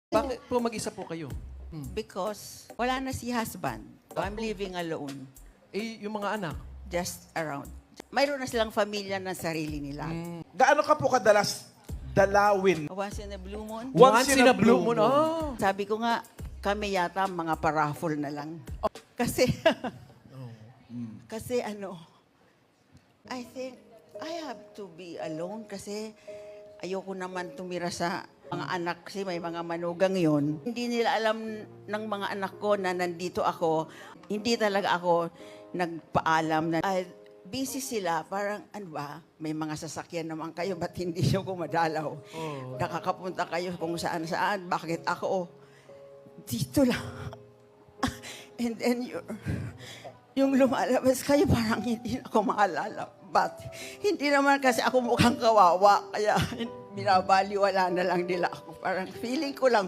Bakit po mag-isa po kayo? Because wala na si husband. So I'm living alone. Eh, yung mga anak? Just around. Mayroon na silang pamilya ng sarili nila. Gaano ka po kadalas dalawin? Once in a blue moon. Once in a blue moon. Oh. Sabi ko nga, kami yata mga paraffol na lang. Kasi, kasi I think I have to be alone kasi ayoko naman tumira sa mga anak kasi may mga manugang yon. Hindi nila alam ng mga anak ko na nandito ako. Hindi talaga ako nagpaalam na busy sila. Parang, ano ba, may mga sasakyan naman kayo, ba't hindi nyo kumadalaw? Nakakapunta kayo kung saan-saan. Bakit ako? Dito lang. And then yung lumalabas kayo, parang hindi na ako maalala. But hindi naman kasi ako mukhang kawawa. Kaya binabaliwala na lang nila ako. Parang feeling ko lang